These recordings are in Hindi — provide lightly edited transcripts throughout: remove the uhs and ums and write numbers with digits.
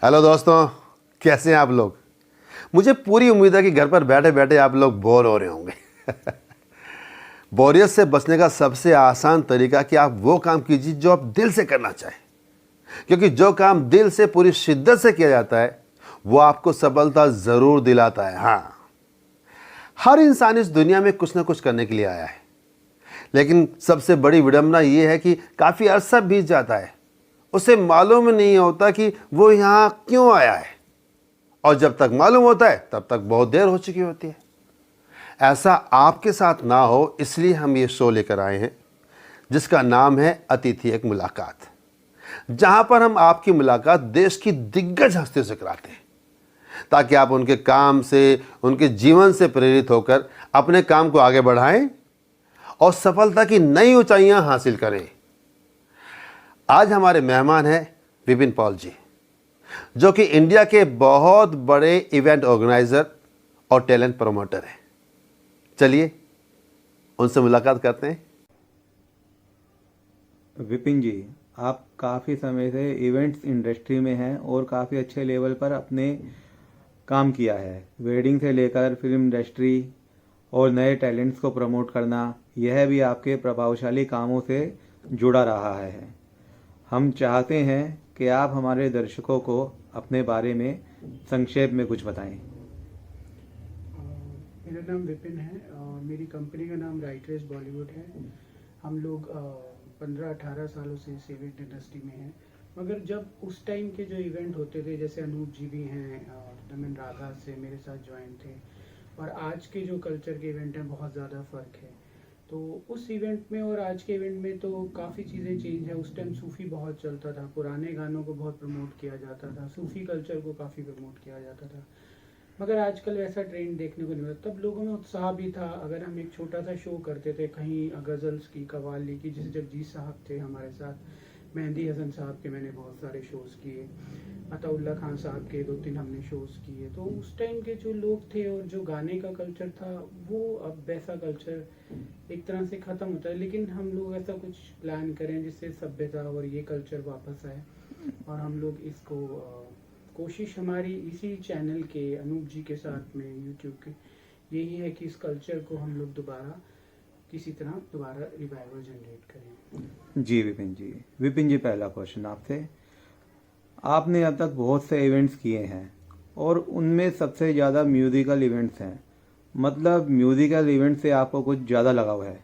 हेलो दोस्तों, कैसे हैं आप लोग। मुझे पूरी उम्मीद है कि घर पर बैठे बैठे आप लोग बोर हो रहे होंगे। बोरियत से बचने का सबसे आसान तरीका कि आप वो काम कीजिए जो आप दिल से करना चाहें, क्योंकि जो काम दिल से पूरी शिद्दत से किया जाता है वो आपको सफलता ज़रूर दिलाता है। हाँ, हर इंसान इस दुनिया में कुछ ना कुछ करने के लिए आया है, लेकिन सबसे बड़ी विडंबना ये है कि काफ़ी अरसा बीत जाता है, उसे मालूम नहीं होता कि वो यहाँ क्यों आया है, और जब तक मालूम होता है तब तक बहुत देर हो चुकी होती है। ऐसा आपके साथ ना हो इसलिए हम ये शो लेकर आए हैं, जिसका नाम है अतिथि एक मुलाकात, जहां पर हम आपकी मुलाकात देश की दिग्गज हस्तियों से कराते हैं, ताकि आप उनके काम से, उनके जीवन से प्रेरित होकर अपने काम को आगे बढ़ाएं और सफलता की नई ऊंचाइयां हासिल करें। आज हमारे मेहमान हैं विपिन पॉल जी, जो कि इंडिया के बहुत बड़े इवेंट ऑर्गेनाइजर और टैलेंट प्रमोटर हैं। चलिए उनसे मुलाकात करते हैं। विपिन जी, आप काफ़ी समय से इवेंट्स इंडस्ट्री में हैं और काफ़ी अच्छे लेवल पर अपने काम किया है। वेडिंग से लेकर फिल्म इंडस्ट्री और नए टैलेंट्स को प्रमोट करना, यह भी आपके प्रभावशाली कामों से जुड़ा रहा है। हम चाहते हैं कि आप हमारे दर्शकों को अपने बारे में संक्षेप में कुछ बताएं। मेरा नाम विपिन है और मेरी कंपनी का नाम राइटर्स बॉलीवुड है। हम लोग 15-18 सालों से इस इवेंट इंडस्ट्री में हैं। मगर जब उस टाइम के जो इवेंट होते थे, जैसे अनूप जी भी हैं और दमन राधा से मेरे साथ ज्वाइन थे, और आज के जो कल्चर के इवेंट हैं बहुत ज़्यादा फ़र्क है। तो उस इवेंट में और आज के इवेंट में तो काफ़ी चीज़ें चेंज है। उस टाइम सूफ़ी बहुत चलता था, पुराने गानों को बहुत प्रमोट किया जाता था, सूफ़ी कल्चर को काफ़ी प्रमोट किया जाता था। मगर आजकल वैसा ट्रेंड देखने को नहीं मिलता। तब लोगों में उत्साह भी था। अगर हम एक छोटा सा शो करते थे कहीं गज़ल्स की, कव्वाली की, जैसे जगजीत साहब थे हमारे साथ, मेहंदी हसन साहब के मैंने बहुत सारे शोज़ किए, अताउल्ला खान साहब के 2-3 हमने शोज़ किए। तो उस टाइम के जो लोग थे और जो गाने का कल्चर था, वो अब वैसा कल्चर एक तरह से ख़त्म होता है। लेकिन हम लोग ऐसा कुछ प्लान करें जिससे सभ्यता और ये कल्चर वापस आए, और हम लोग इसको कोशिश हमारी इसी चैनल के अनूप जी के साथ में यूट्यूब के यही है कि इस कल्चर को हम लोग दोबारा किसी तरह दोबारा रिवाइवल जनरेट करें। जी विपिन जी, पहला क्वेश्चन आपसे। आपने अब तक बहुत से इवेंट्स किए हैं और उनमें सबसे ज़्यादा म्यूजिकल इवेंट्स हैं, मतलब म्यूजिकल इवेंट से आपको कुछ ज़्यादा लगाव है?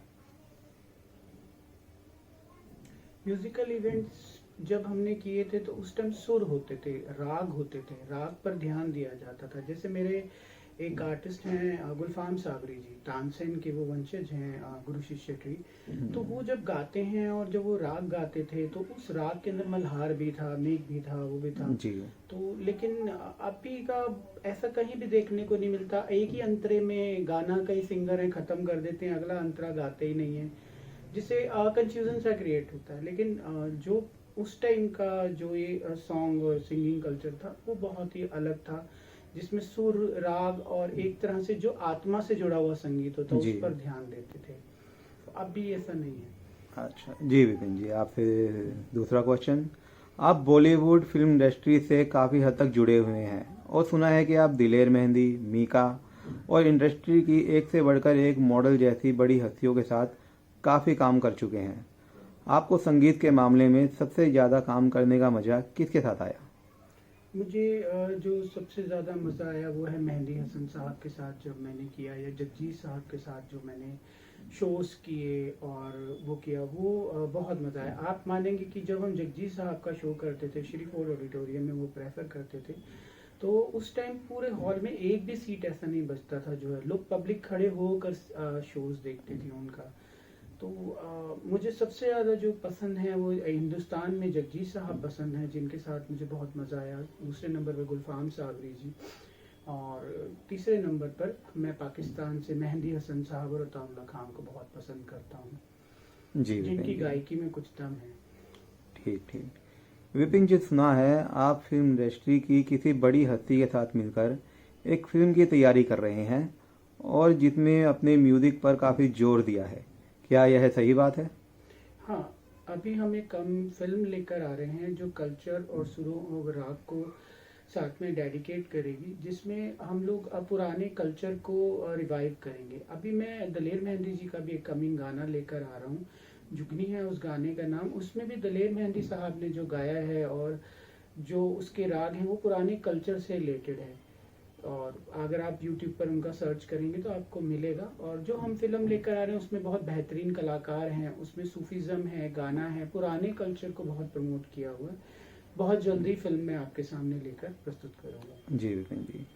म्यूजिकल इवेंट्स जब हमने किए थे तो उस टाइम सुर होते थे, राग होते थे, राग पर ध्यान दिया जाता था। जैसे मेरे एक आर्टिस्ट हैं गुलफाम साबरी जी, तानसेन के वो वंशज हैं, गुरु शिष्य ट्री। तो वो जब गाते हैं और जब वो राग गाते थे तो उस राग के अंदर मल्हार भी था, मेघ भी था, वो भी था जी। तो लेकिन अभी का ऐसा कहीं भी देखने को नहीं मिलता। एक ही अंतरे में गाना कई सिंगर हैं खत्म कर देते हैं, अगला अंतरा गाते ही नहीं है, जिससे कंफ्यूजन सा क्रिएट होता है। लेकिन जो उस टाइम का जो ये सॉन्ग और सिंगिंग कल्चर था वो बहुत ही अलग था, जिसमें सुर, राग और एक तरह से जो आत्मा से जुड़ा हुआ संगीत होता उस पर ध्यान देते थे। तो अब भी ऐसा नहीं है। अच्छा जी विपिन जी, आपसे दूसरा क्वेश्चन। आप बॉलीवुड फिल्म इंडस्ट्री से काफ़ी हद तक जुड़े हुए हैं और सुना है कि आप दिलेर मेहंदी, मीका और इंडस्ट्री की एक से बढ़कर एक मॉडल जैसी बड़ी हस्तियों के साथ काफ़ी काम कर चुके हैं। आपको संगीत के मामले में सबसे ज़्यादा काम करने का मज़ा किसके साथ आया? मुझे जो सबसे ज़्यादा मज़ा आया वो है मेहंदी हसन साहब के साथ जब मैंने किया, या जगजीत साहब के साथ जो मैंने शोज़ किए और वो किया, वो बहुत मज़ा आया। आप मानेंगे कि जब हम जगजीत साहब का शो करते थे श्री फोर्ड ऑडिटोरियम में, वो प्रेफर करते थे, तो उस टाइम पूरे हॉल में एक भी सीट ऐसा नहीं बचता था, जो है लोग पब्लिक खड़े होकर शोज़ देखते थे उनका। तो मुझे सबसे ज़्यादा जो पसंद है वो हिंदुस्तान में जगजीत साहब पसंद हैं, जिनके साथ मुझे बहुत मज़ा आया। दूसरे नंबर पर गुलफाम साबरी जी, और तीसरे नंबर पर मैं पाकिस्तान से मेहंदी हसन साहब और अताउल्ला खान को बहुत पसंद करता हूँ, जी, जिनकी गायकी में कुछ दम है। ठीक। विपिन जी, सुना है आप फिल्म इंडस्ट्री की किसी बड़ी हस्ती के साथ मिलकर एक फिल्म की तैयारी कर रहे हैं और जिसमें अपने म्यूजिक पर काफ़ी जोर दिया है, क्या यह सही बात है? हाँ, अभी हम एक फिल्म लेकर आ रहे हैं जो कल्चर और सुरों और राग को साथ में डेडिकेट करेगी, जिसमें हम लोग पुराने कल्चर को रिवाइव करेंगे। अभी मैं दलेर मेहंदी जी का भी एक कमिंग गाना लेकर आ रहा हूँ, जुगनी है उस गाने का नाम। उसमें भी दलेर मेहंदी साहब ने जो गाया है और जो उसके राग हैं वो पुराने कल्चर से रिलेटेड है। और अगर आप YouTube पर उनका सर्च करेंगे तो आपको मिलेगा। और जो हम फिल्म लेकर आ रहे हैं उसमें बहुत बेहतरीन कलाकार हैं, उसमें सूफीज़म है, गाना है, पुराने कल्चर को बहुत प्रमोट किया हुआ है। बहुत जल्दी फिल्म में आपके सामने लेकर प्रस्तुत करूँगा। जी विपिन जी।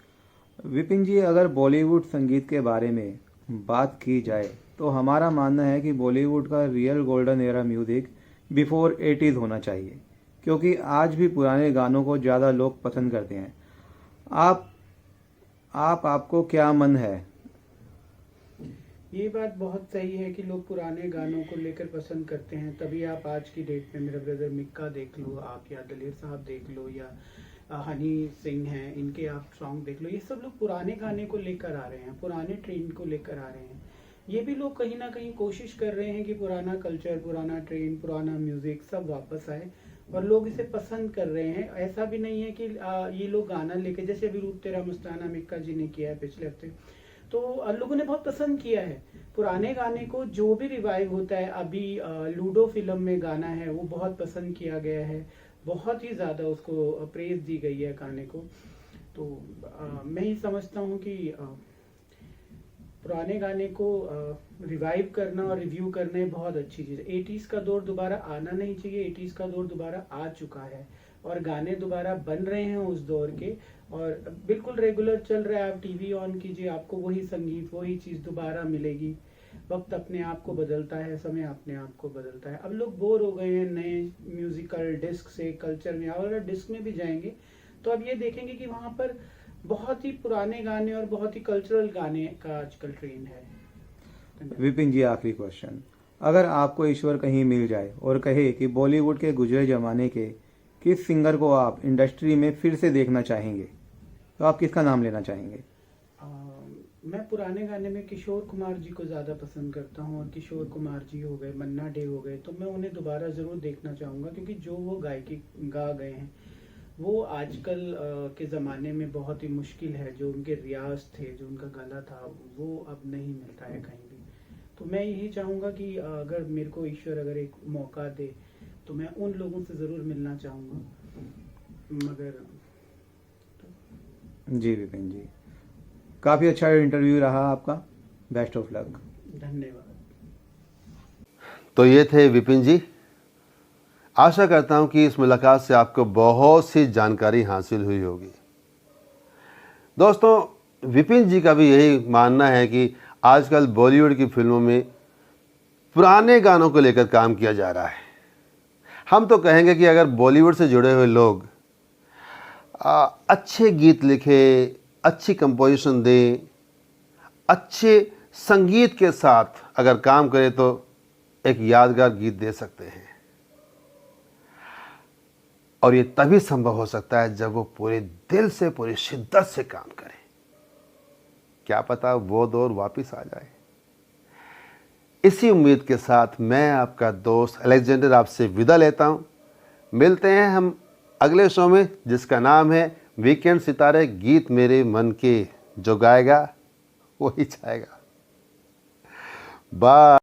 विपिन जी, अगर बॉलीवुड संगीत के बारे में बात की जाए तो हमारा मानना है कि बॉलीवुड का real golden era music before 80s होना चाहिए, क्योंकि आज भी पुराने गानों को ज़्यादा लोग पसंद करते हैं। आपको क्या मन है? ये बात बहुत सही है कि लोग पुराने गानों को लेकर पसंद करते हैं, तभी आप आज की डेट में मेरा ब्रदर मिक्का देख लो आप, या दलेर साहब देख लो, या हनी सिंह हैं, इनके आप सॉन्ग देख लो। ये सब लोग पुराने गाने को लेकर आ रहे हैं, पुराने ट्रेंड को लेकर आ रहे हैं। ये भी लोग कहीं ना कहीं कोशिश कर रहे हैं कि पुराना कल्चर, पुराना ट्रेंड, पुराना म्यूजिक सब वापस आए, और लोग इसे पसंद कर रहे हैं। ऐसा भी नहीं है कि ये लोग गाना लेके, जैसे अभी रूप तेरा मस्ताना मिक्का जी ने किया है पिछले हफ्ते, तो लोगों ने बहुत पसंद किया है पुराने गाने को। जो भी रिवाइव होता है, अभी लूडो फिल्म में गाना है वो बहुत पसंद किया गया है, बहुत ही ज़्यादा उसको प्रेज दी गई है गाने को। तो मैं ही समझता हूँ कि पुराने गाने को रिवाइव करना और रिव्यू करना ये बहुत अच्छी चीज़ है। 80s का दौर दोबारा आना नहीं चाहिए, 80s का दौर दोबारा आ चुका है और गाने दोबारा बन रहे हैं उस दौर के, और बिल्कुल रेगुलर चल रहा है। आप टीवी ऑन कीजिए, आपको वही संगीत, वही चीज़ दोबारा मिलेगी। वक्त अपने आप को बदलता है, समय अपने आप को बदलता है। अब लोग बोर हो गए हैं नए म्यूजिकल डिस्क से, कल्चर में। और अगर डिस्क में भी जाएंगे तो अब ये देखेंगे कि वहाँ पर बहुत ही पुराने गाने और बहुत ही कल्चरल गाने का आजकल ट्रेंड है। विपिन जी, आखिरी क्वेश्चन, अगर आपको ईश्वर कहीं मिल जाए और कहे कि बॉलीवुड के गुजरे जमाने के किस सिंगर को आप इंडस्ट्री में फिर से देखना चाहेंगे, तो आप किसका नाम लेना चाहेंगे? मैं पुराने गाने में किशोर कुमार जी को ज़्यादा पसंद करता हूँ, और किशोर कुमार जी हो गए, मन्ना डे हो गए, तो मैं उन्हें दोबारा ज़रूर देखना चाहूँगा, क्योंकि जो वो गायकी गा गए हैं वो आजकल के ज़माने में बहुत ही मुश्किल है। जो उनके रियाज थे, जो उनका गला था, वो अब नहीं मिलता है कहीं भी। तो मैं यही चाहूँगा कि अगर मेरे को ईश्वर अगर एक मौका दे तो मैं उन लोगों से ज़रूर मिलना चाहूँगा। मगर जी विपिन जी, काफ़ी अच्छा इंटरव्यू रहा आपका, बेस्ट ऑफ लक। धन्यवाद। तो ये थे विपिन जी। आशा करता हूं कि इस मुलाकात से आपको बहुत सी जानकारी हासिल हुई होगी। दोस्तों, विपिन जी का भी यही मानना है कि आजकल बॉलीवुड की फिल्मों में पुराने गानों को लेकर काम किया जा रहा है। हम तो कहेंगे कि अगर बॉलीवुड से जुड़े हुए लोग अच्छे गीत लिखें, अच्छी कंपोजिशन दें, अच्छे संगीत के साथ अगर काम करें तो एक यादगार गीत दे सकते हैं। और ये तभी संभव हो सकता है जब वो पूरे दिल से, पूरी शिद्दत से काम करें। क्या पता वो दौर वापस आ जाए। इसी उम्मीद के साथ मैं आपका दोस्त अलेक्जेंडर आपसे विदा लेता हूं। मिलते हैं हम अगले शो में, जिसका नाम है वीकेंड सितारे। गीत मेरे मन के, जो गाएगा वही चाहेगा। बाय।